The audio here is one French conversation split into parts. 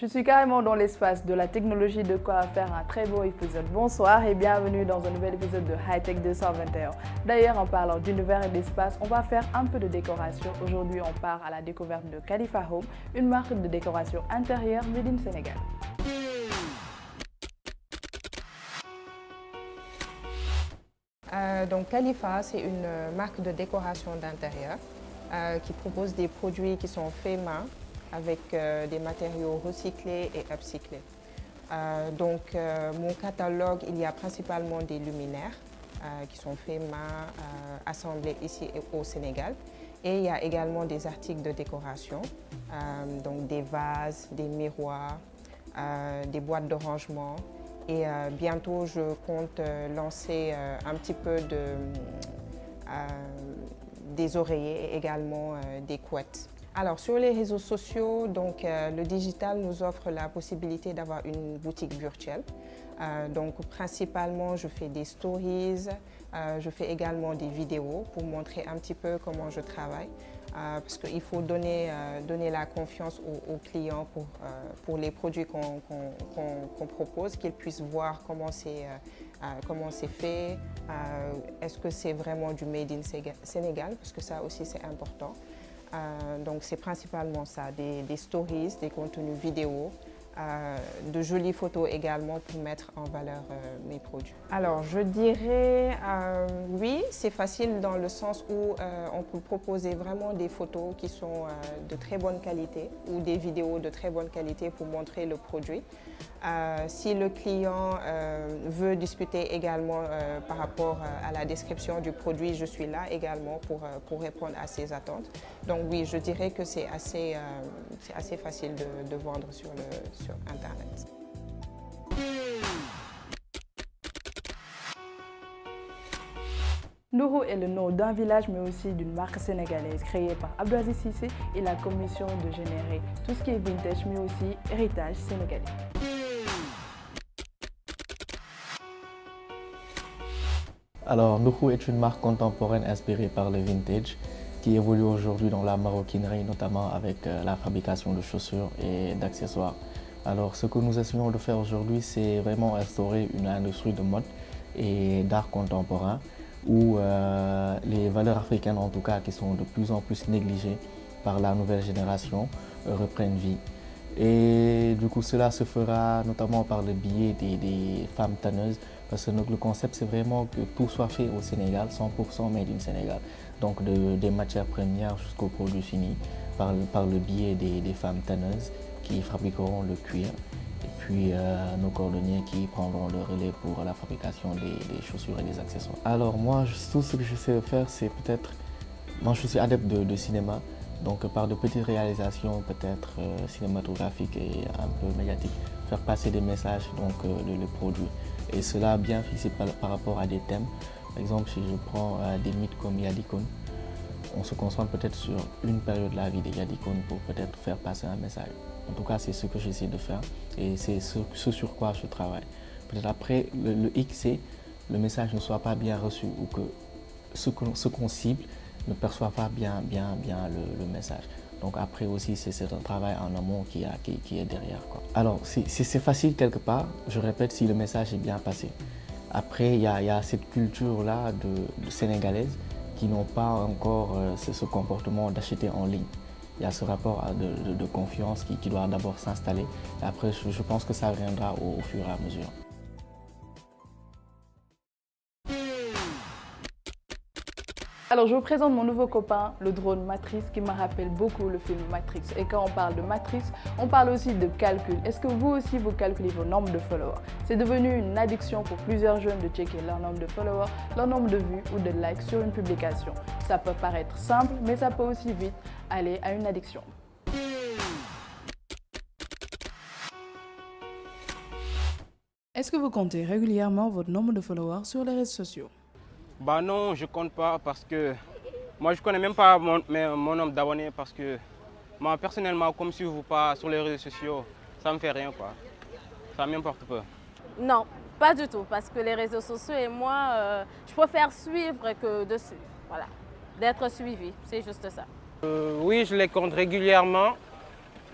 Je suis carrément dans l'espace de la technologie, de quoi faire un très beau épisode. Bonsoir et bienvenue dans un nouvel épisode de Hightech 221. D'ailleurs, en parlant d'univers et d'espace, on va faire un peu de décoration. Aujourd'hui, on part à la découverte de Khalifa Home, une marque de décoration intérieure made in Sénégal. Donc Khalifa, c'est une marque de décoration d'intérieur qui propose des produits qui sont faits main avec des matériaux recyclés et upcyclés. Mon catalogue, il y a principalement des luminaires qui sont faits main, assemblés ici au Sénégal. Et il y a également des articles de décoration, donc des vases, des miroirs, des boîtes de rangement. Et bientôt, je compte lancer un petit peu des oreillers et également des couettes. Alors, sur les réseaux sociaux, le digital nous offre la possibilité d'avoir une boutique virtuelle. Principalement, je fais des stories, je fais également des vidéos pour montrer un petit peu comment je travaille. Parce qu'il faut donner la confiance aux clients pour les produits qu'on propose, qu'ils puissent voir comment c'est fait, est-ce que c'est vraiment du Made in Sénégal, parce que ça aussi c'est important. Donc c'est principalement ça, des stories, des contenus vidéo, de jolies photos également pour mettre en valeur mes produits. Alors je dirais oui, c'est facile dans le sens où on peut proposer vraiment des photos qui sont de très bonne qualité ou des vidéos de très bonne qualité pour montrer le produit. Si le client veut discuter également par rapport à la description du produit, je suis là également pour répondre à ses attentes. Donc oui, je dirais que c'est assez facile de vendre sur Internet. Nourou est le nom d'un village mais aussi d'une marque sénégalaise créée par Abdouaziz Cissé et la commission de générer tout ce qui est vintage mais aussi héritage sénégalais. Alors, Nourou est une marque contemporaine inspirée par le vintage qui évolue aujourd'hui dans la maroquinerie, notamment avec la fabrication de chaussures et d'accessoires. Alors, ce que nous essayons de faire aujourd'hui, c'est vraiment instaurer une industrie de mode et d'art contemporain où les valeurs africaines, en tout cas, qui sont de plus en plus négligées par la nouvelle génération, reprennent vie. Et du coup, cela se fera notamment par le biais des femmes tanneuses, parce que le concept, c'est vraiment que tout soit fait au Sénégal, 100% made in Sénégal. Donc des matières premières jusqu'aux produits finis, par le biais des femmes tanneuses qui fabriqueront le cuir. Et puis nos cordonniers qui prendront le relais pour la fabrication des chaussures et des accessoires. Alors moi, tout ce que je sais faire, c'est peut-être... Moi, je suis adepte de cinéma. Donc par de petites réalisations peut-être cinématographiques et un peu médiatiques, faire passer des messages le produit. Et cela bien fixé par rapport à des thèmes. Par exemple, si je prends des mythes comme Yadikone, on se concentre peut-être sur une période de la vie de Yadikone pour peut-être faire passer un message. En tout cas, c'est ce que j'essaie de faire et c'est ce sur quoi je travaille. Peut-être après, le X, c'est le message ne soit pas bien reçu ou que ce qu'on cible ne perçoit pas bien le message. Donc après aussi, c'est un travail en amont qui est derrière, quoi. Alors, c'est facile quelque part, je répète, si le message est bien passé. Après, il y a cette culture-là de sénégalaise qui n'ont pas encore ce comportement d'acheter en ligne. Il y a ce rapport de confiance qui doit d'abord s'installer. Après, je pense que ça viendra au fur et à mesure. Alors je vous présente mon nouveau copain, le drone Matrice, qui me rappelle beaucoup le film Matrix. Et quand on parle de Matrice, on parle aussi de calcul. Est-ce que vous aussi vous calculez vos nombres de followers? C'est devenu une addiction pour plusieurs jeunes de checker leur nombre de followers, leur nombre de vues ou de likes sur une publication. Ça peut paraître simple, mais ça peut aussi vite aller à une addiction. Est-ce que vous comptez régulièrement votre nombre de followers sur les réseaux sociaux? Bah non, je compte pas parce que moi je connais même pas mon nombre d'abonnés parce que moi personnellement, comme je ne vous pas sur les réseaux sociaux, ça me fait rien quoi. Ça m'importe peu. Non, pas du tout parce que les réseaux sociaux et moi, je préfère suivre que dessus. Voilà, d'être suivi, c'est juste ça. Oui, je les compte régulièrement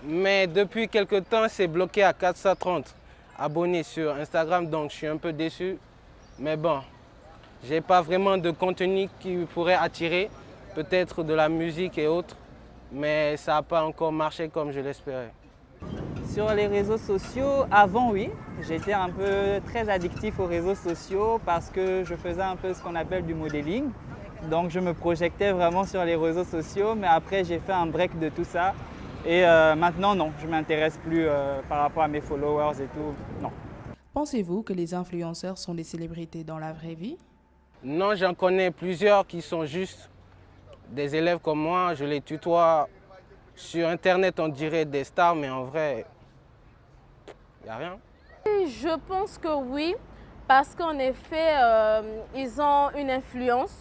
Mais depuis quelque temps, c'est bloqué à 430 abonnés sur Instagram, donc je suis un peu déçu. Mais bon, j'ai pas vraiment de contenu qui pourrait attirer, peut-être de la musique et autres, mais ça n'a pas encore marché comme je l'espérais. Sur les réseaux sociaux, avant oui, j'étais un peu très addictif aux réseaux sociaux parce que je faisais un peu ce qu'on appelle du modeling. Donc je me projetais vraiment sur les réseaux sociaux, mais après j'ai fait un break de tout ça. Et maintenant non, je ne m'intéresse plus par rapport à mes followers et tout, non. Pensez-vous que les influenceurs sont des célébrités dans la vraie vie? Non, j'en connais plusieurs qui sont juste des élèves comme moi, je les tutoie. Sur Internet, on dirait des stars, mais en vrai, il n'y a rien. Je pense que oui, parce qu'en effet, ils ont une influence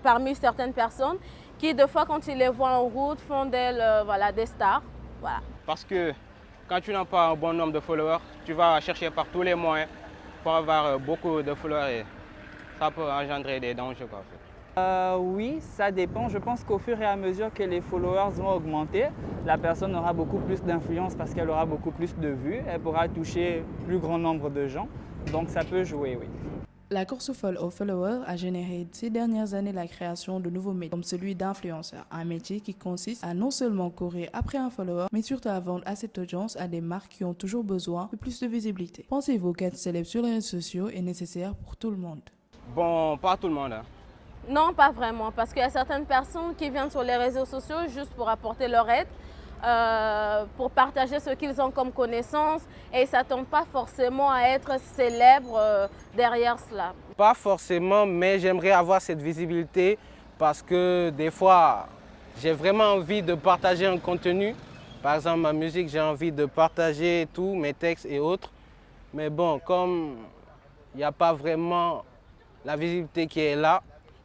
parmi certaines personnes qui, des fois, quand ils les voient en route, font d'elles voilà, des stars. Voilà. Parce que quand tu n'as pas un bon nombre de followers, tu vas chercher par tous les moyens pour avoir beaucoup de followers et ça peut engendrer des dangers, quoi, en fait. Oui, ça dépend. Je pense qu'au fur et à mesure que les followers vont augmenter, la personne aura beaucoup plus d'influence parce qu'elle aura beaucoup plus de vues. Elle pourra toucher plus grand nombre de gens. Donc ça peut jouer, oui. La course aux followers a généré ces dernières années la création de nouveaux métiers, comme celui d'influenceur, un métier qui consiste à non seulement courir après un follower, mais surtout à vendre à cette audience à des marques qui ont toujours besoin de plus de visibilité. Pensez-vous qu'être célèbre sur les réseaux sociaux est nécessaire pour tout le monde? Bon, pas tout le monde, hein. Non, pas vraiment, parce qu'il y a certaines personnes qui viennent sur les réseaux sociaux juste pour apporter leur aide, pour partager ce qu'ils ont comme connaissances et ils ne s'attendent pas forcément à être célèbres derrière cela. Pas forcément, mais j'aimerais avoir cette visibilité parce que des fois, j'ai vraiment envie de partager un contenu. Par exemple, ma musique, j'ai envie de partager tout, mes textes et autres. Mais bon, comme il n'y a pas vraiment la visibilité qui est là,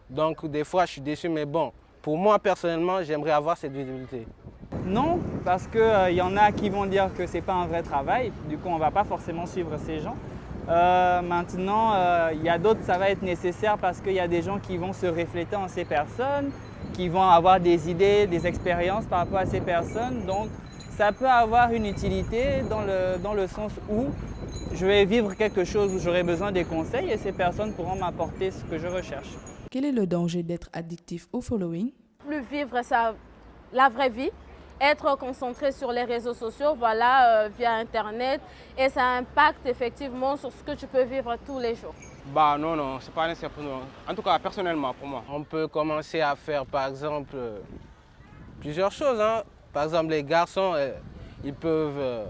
donc des fois, je suis déçu. Mais bon, pour moi, personnellement, j'aimerais avoir cette visibilité. Non, parce qu'il y en a qui vont dire que ce n'est pas un vrai travail. Du coup, on ne va pas forcément suivre ces gens. Maintenant, il y a d'autres, ça va être nécessaire parce qu'il y a des gens qui vont se refléter en ces personnes, qui vont avoir des idées, des expériences par rapport à ces personnes. Donc, ça peut avoir une utilité dans le sens où je vais vivre quelque chose où j'aurai besoin des conseils et ces personnes pourront m'apporter ce que je recherche. Quel est le danger d'être addictif au following? Plus vivre la vraie vie, être concentré sur les réseaux sociaux, voilà, via Internet, et ça impacte effectivement sur ce que tu peux vivre tous les jours. Bah non, c'est pas nécessaire pour nous. En tout cas, personnellement, pour moi. On peut commencer à faire, par exemple, plusieurs choses, hein. Par exemple, les garçons, ils peuvent...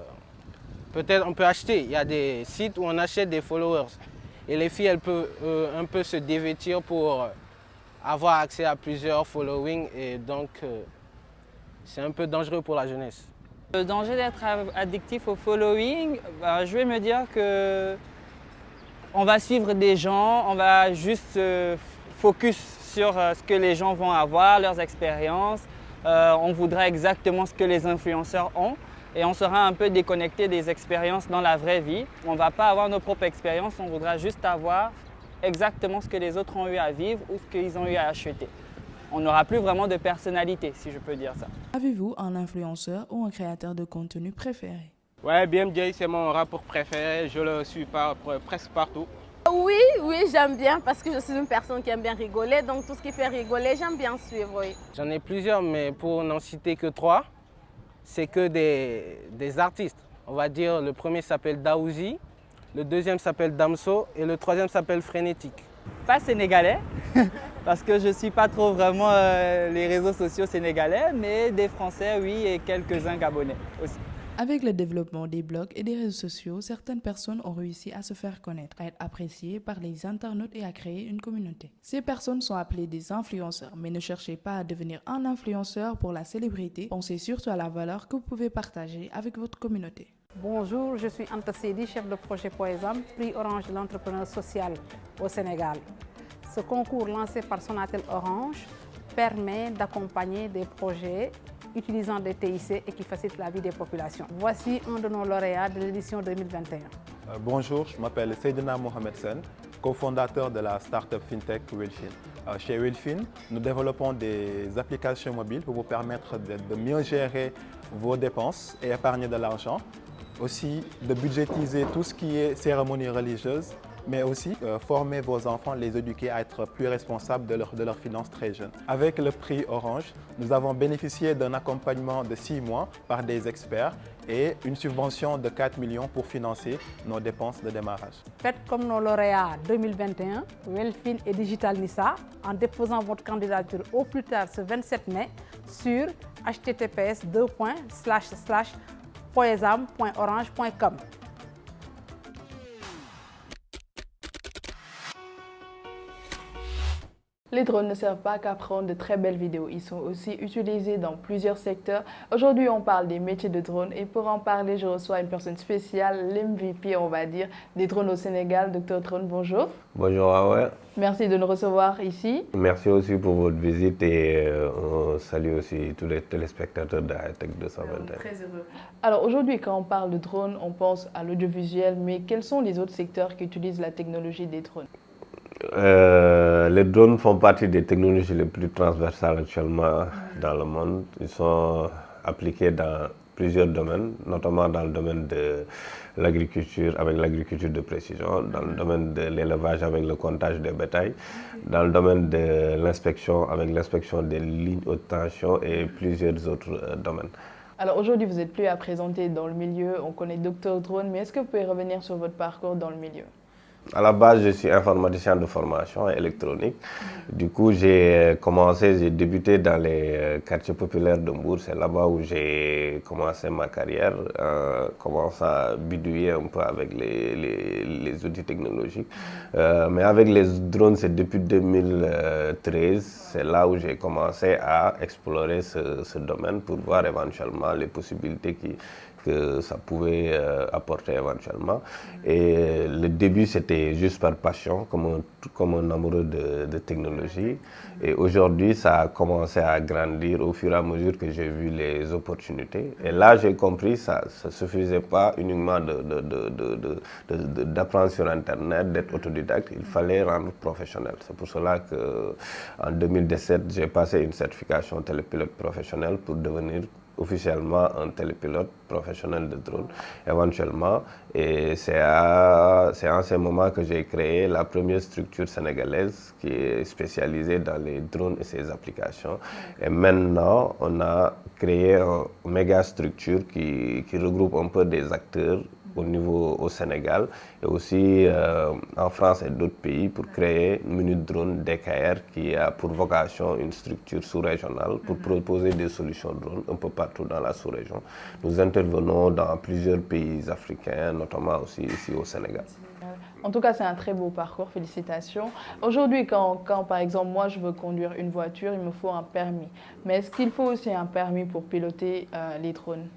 peut-être on peut acheter. Il y a des sites où on achète des followers. Et les filles, elles peuvent un peu se dévêtir pour avoir accès à plusieurs followings. Et donc, c'est un peu dangereux pour la jeunesse. Le danger d'être addictif au following, je vais me dire que on va suivre des gens, on va juste focus sur ce que les gens vont avoir, leurs expériences. On voudra exactement ce que les influenceurs ont. Et on sera un peu déconnecté des expériences dans la vraie vie. On ne va pas avoir nos propres expériences, on voudra juste avoir exactement ce que les autres ont eu à vivre ou ce qu'ils ont eu à acheter. On n'aura plus vraiment de personnalité, si je peux dire ça. Avez-vous un influenceur ou un créateur de contenu préféré? Ouais, BMJ, c'est mon rappeur préféré, je le suis presque partout. Oui, j'aime bien parce que je suis une personne qui aime bien rigoler, donc tout ce qui fait rigoler, j'aime bien suivre, oui. J'en ai plusieurs, mais pour n'en citer que 3, c'est que des artistes. On va dire, le premier s'appelle Daouzi, le deuxième s'appelle Damso et le troisième s'appelle Frénétique. Pas sénégalais, parce que je ne suis pas trop vraiment les réseaux sociaux sénégalais, mais des Français, oui, et quelques-uns Gabonais aussi. Avec le développement des blogs et des réseaux sociaux, certaines personnes ont réussi à se faire connaître, à être appréciées par les internautes et à créer une communauté. Ces personnes sont appelées des influenceurs, mais ne cherchez pas à devenir un influenceur pour la célébrité. Pensez surtout à la valeur que vous pouvez partager avec votre communauté. Bonjour, je suis Anta Sedi, chef de projet Poesam, prix Orange de l'entrepreneur social au Sénégal. Ce concours lancé par Sonatel Orange permet d'accompagner des projets utilisant des TIC et qui facilitent la vie des populations. Voici un de nos lauréats de l'édition 2021. Bonjour, je m'appelle Seydina Mohamed Sen, cofondateur de la start-up FinTech Willfin. Chez Willfin, nous développons des applications mobiles pour vous permettre de mieux gérer vos dépenses et épargner de l'argent. Aussi, de budgétiser tout ce qui est cérémonie religieuse, mais aussi former vos enfants, les éduquer à être plus responsables de leurs finances très jeunes. Avec le prix Orange, nous avons bénéficié d'un accompagnement de 6 mois par des experts et une subvention de 4 millions pour financer nos dépenses de démarrage. Faites comme nos lauréats 2021, Willfin et Digital Nissa, en déposant votre candidature au plus tard ce 27 mai sur https://poesam.orange.com. Les drones ne servent pas qu'à prendre de très belles vidéos, ils sont aussi utilisés dans plusieurs secteurs. Aujourd'hui, on parle des métiers de drone et pour en parler, je reçois une personne spéciale, l'MVP, on va dire, des drones au Sénégal. Docteur Drone, bonjour. Bonjour Awa. Merci de nous recevoir ici. Merci aussi pour votre visite et on salue aussi tous les téléspectateurs de High Tech 221. Très heureux. Alors aujourd'hui, quand on parle de drone, on pense à l'audiovisuel, mais quels sont les autres secteurs qui utilisent la technologie des drones? Les drones font partie des technologies les plus transversales actuellement dans le monde. Ils sont appliqués dans plusieurs domaines, notamment dans le domaine de l'agriculture avec l'agriculture de précision, dans le domaine de l'élevage avec le comptage des bétails, dans le domaine de l'inspection avec l'inspection des lignes haute tension et plusieurs autres domaines. Alors aujourd'hui, vous n'êtes plus à présenter dans le milieu, on connaît Docteur Drone, mais est-ce que vous pouvez revenir sur votre parcours dans le milieu? À la base, je suis informaticien de formation électronique. Du coup, j'ai débuté dans les quartiers populaires de Mbour. C'est là-bas où j'ai commencé ma carrière, commençant à bidouiller un peu avec les outils technologiques. Mais avec les drones, c'est depuis 2013. C'est là où j'ai commencé à explorer ce domaine pour voir éventuellement les possibilités que ça pouvait apporter éventuellement. Et le début, c'était juste par passion, comme un amoureux de technologie. Et aujourd'hui, ça a commencé à grandir au fur et à mesure que j'ai vu les opportunités. Et là, j'ai compris que ça ne suffisait pas uniquement d'apprendre sur Internet, d'être autodidacte. Il fallait rendre professionnel. C'est pour cela qu'en 2017, j'ai passé une certification télépilote professionnel pour devenir officiellement un télépilote professionnel de drone éventuellement, et c'est en ce moment que j'ai créé la première structure sénégalaise qui est spécialisée dans les drones et ses applications. Et maintenant on a créé une méga structure qui regroupe un peu des acteurs au Sénégal et aussi en France et d'autres pays pour créer Minute Drone DKR qui a pour vocation une structure sous-régionale pour proposer des solutions drones un peu partout dans la sous-région. Nous intervenons dans plusieurs pays africains, notamment aussi ici au Sénégal. En tout cas, c'est un très beau parcours, félicitations. Aujourd'hui, quand par exemple, moi je veux conduire une voiture, il me faut un permis. Mais est-ce qu'il faut aussi un permis pour piloter les drones?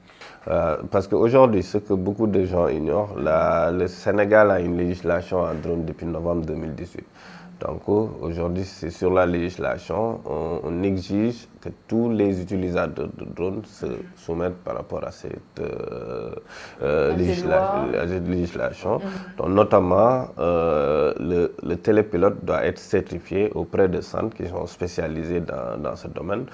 Parce qu'aujourd'hui, ce que beaucoup de gens ignorent, le Sénégal a une législation en drone depuis novembre 2018. Donc aujourd'hui, c'est sur la législation, on exige que tous les utilisateurs de drones se soumettent par rapport à cette législation. Donc, notamment, le télépilote doit être certifié auprès de centres qui sont spécialisés dans ce domaine.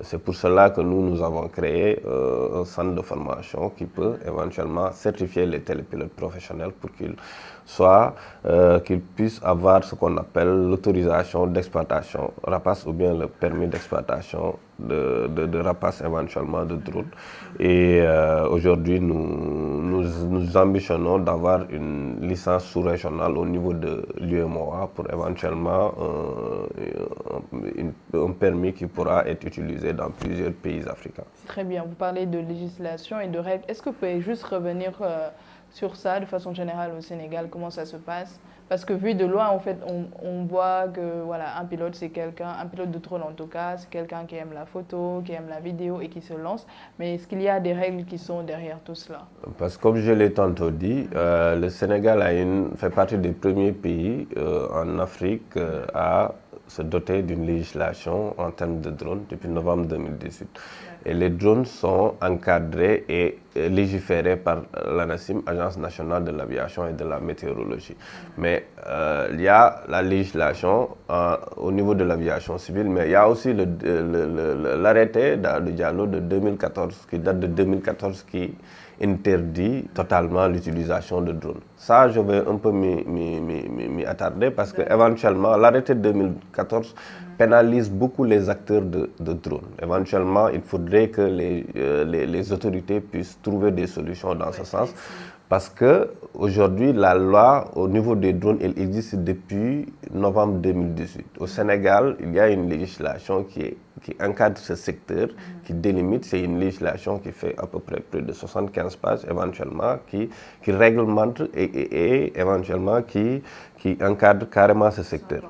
C'est pour cela que nous avons créé un centre de formation qui peut éventuellement certifier les télépilotes professionnels pour qu'ils puissent avoir ce qu'on appelle l'autorisation d'exploitation rapace ou bien le permis d'exploitation de rapace éventuellement de drone. Et aujourd'hui, nous ambitionnons d'avoir une licence sous-régionale au niveau de l'UEMOA pour éventuellement un permis qui pourra être utilisé dans plusieurs pays africains. Très bien, vous parlez de législation et de règles. Est-ce que vous pouvez juste revenir sur ça de façon générale au Sénégal, comment ça se passe? Parce que vu de loin, en fait, on voit que voilà, un pilote, c'est quelqu'un, un pilote de drone en tout cas, c'est quelqu'un qui aime la photo, qui aime la vidéo et qui se lance. Mais est-ce qu'il y a des règles qui sont derrière tout cela? Parce que comme je l'ai tantôt dit, le Sénégal fait partie des premiers pays en Afrique à se doter d'une législation en termes de drones depuis novembre 2018. Et les drones sont encadrés et légiféré par l'ANACIM, Agence nationale de l'aviation et de la météorologie. Mais il y a la législation au niveau de l'aviation civile, mais il y a aussi l'arrêté de Diallo de 2014, qui date de 2014, qui interdit totalement l'utilisation de drones. Ça, je vais un peu m'y attarder parce qu'éventuellement, l'arrêté de 2014 pénalise beaucoup les acteurs de drones. Éventuellement, il faudrait que les autorités puissent trouver des solutions dans ce sens. Parce qu'aujourd'hui, la loi au niveau des drones, elle existe depuis novembre 2018. Au Sénégal, il y a une législation qui encadre ce secteur, qui délimite. C'est une législation qui fait à peu près plus de 75 pages, éventuellement, qui réglemente et éventuellement qui encadre carrément ce secteur.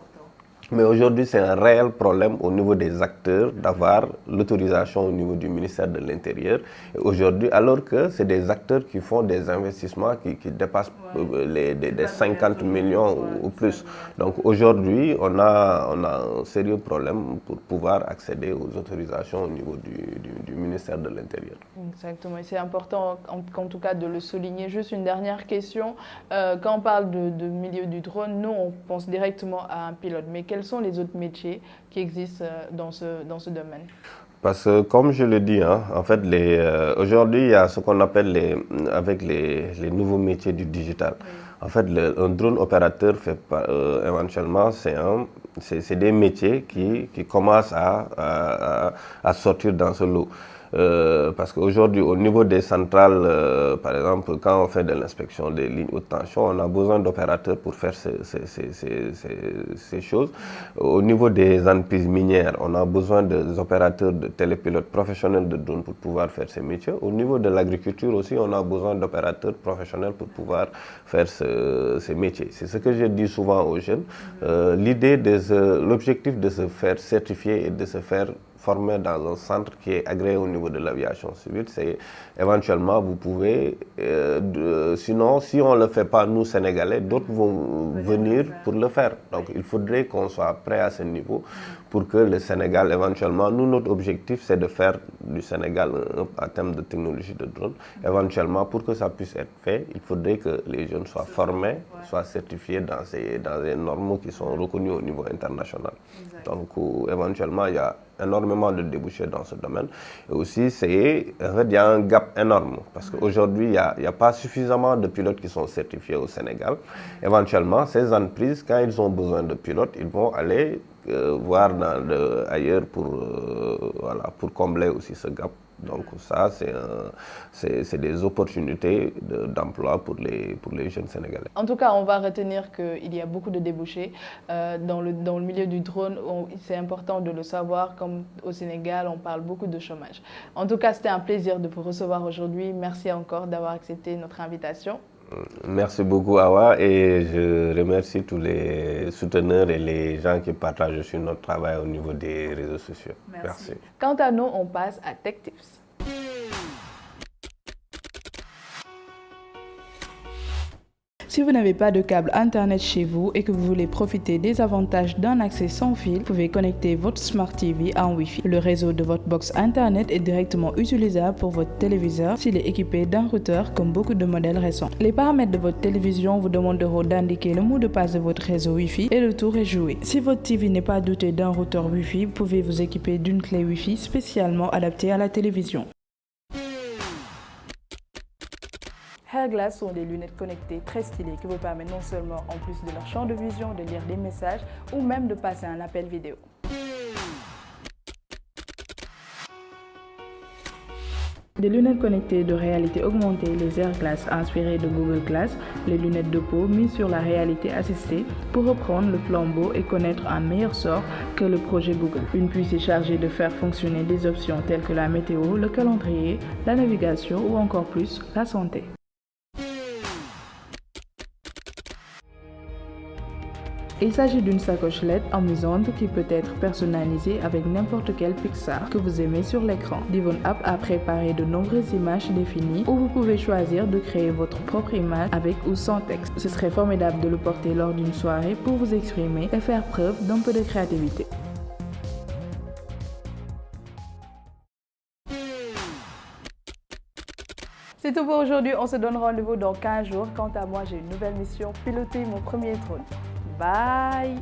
Mais aujourd'hui, c'est un réel problème au niveau des acteurs d'avoir l'autorisation au niveau du ministère de l'Intérieur. Aujourd'hui, alors que c'est des acteurs qui font des investissements qui dépassent des 50 millions ou plus. Donc aujourd'hui, on a un sérieux problème pour pouvoir accéder aux autorisations au niveau du ministère de l'Intérieur. Exactement, et c'est important en tout cas de le souligner. Juste une dernière question. Quand on parle de milieu du drone, nous on pense directement à un pilote. Mais quels sont les autres métiers qui existent dans ce domaine? Parce que, comme je le dis, en fait, aujourd'hui, il y a ce qu'on appelle avec les nouveaux métiers du digital. Oui. En fait, un drone opérateur, éventuellement, c'est des métiers qui commencent à sortir dans ce lot. Parce qu'aujourd'hui, au niveau des centrales, par exemple, quand on fait de l'inspection des lignes haute tension, on a besoin d'opérateurs pour faire ces choses. Au niveau des entreprises minières, on a besoin des opérateurs de télépilotes professionnels de drones pour pouvoir faire ces métiers. Au niveau de l'agriculture aussi, on a besoin d'opérateurs professionnels pour pouvoir faire ces métiers. C'est ce que je dis souvent aux jeunes. L'objectif de se faire certifier et de se faire former dans un centre qui est agréé au niveau de l'aviation civile, c'est éventuellement vous pouvez, sinon si on ne le fait pas nous Sénégalais, d'autres vont venir pour le faire. Donc il faudrait qu'on soit prêt à ce niveau pour que le Sénégal éventuellement, nous notre objectif c'est de faire du Sénégal en termes de technologie de drone. Éventuellement pour que ça puisse être fait, il faudrait que les jeunes soient formés, soient certifiés dans des normes qui sont reconnues au niveau international. Donc éventuellement il y a énormément de débouchés dans ce domaine. Et aussi, il y a un gap énorme parce qu'aujourd'hui, il n'y a pas suffisamment de pilotes qui sont certifiés au Sénégal. Éventuellement, ces entreprises, quand ils ont besoin de pilotes, ils vont aller voir ailleurs pour combler aussi ce gap. Donc ça, c'est des opportunités d'emploi pour les jeunes Sénégalais. En tout cas, on va retenir qu'il y a beaucoup de débouchés dans le milieu du drone. C'est important de le savoir, comme au Sénégal, on parle beaucoup de chômage. En tout cas, c'était un plaisir de vous recevoir aujourd'hui. Merci encore d'avoir accepté notre invitation. Merci beaucoup Awa et je remercie tous les souteneurs et les gens qui partagent aussi notre travail au niveau des réseaux sociaux. Merci. Quant à nous, on passe à Tech Tips. Si vous n'avez pas de câble Internet chez vous et que vous voulez profiter des avantages d'un accès sans fil, vous pouvez connecter votre Smart TV en Wi-Fi. Le réseau de votre box Internet est directement utilisable pour votre téléviseur s'il est équipé d'un routeur comme beaucoup de modèles récents. Les paramètres de votre télévision vous demanderont d'indiquer le mot de passe de votre réseau Wi-Fi et le tour est joué. Si votre TV n'est pas doté d'un routeur Wi-Fi, vous pouvez vous équiper d'une clé Wi-Fi spécialement adaptée à la télévision. Hairglass sont des lunettes connectées très stylées qui vous permettent non seulement, en plus de leur champ de vision, de lire des messages ou même de passer un appel vidéo. Des lunettes connectées de réalité augmentée, les Hairglass inspirées de Google Glass, les lunettes de peau mises sur la réalité assistée pour reprendre le flambeau et connaître un meilleur sort que le projet Google. Une puce est chargée de faire fonctionner des options telles que la météo, le calendrier, la navigation ou encore plus, la santé. Il s'agit d'une sacoche LED amusante qui peut être personnalisée avec n'importe quel Pixar que vous aimez sur l'écran. Divon App a préparé de nombreuses images définies où vous pouvez choisir de créer votre propre image avec ou sans texte. Ce serait formidable de le porter lors d'une soirée pour vous exprimer et faire preuve d'un peu de créativité. C'est tout pour aujourd'hui. On se donne rendez-vous dans 15 jours. Quant à moi, j'ai une nouvelle mission, piloter mon premier drone. Bye!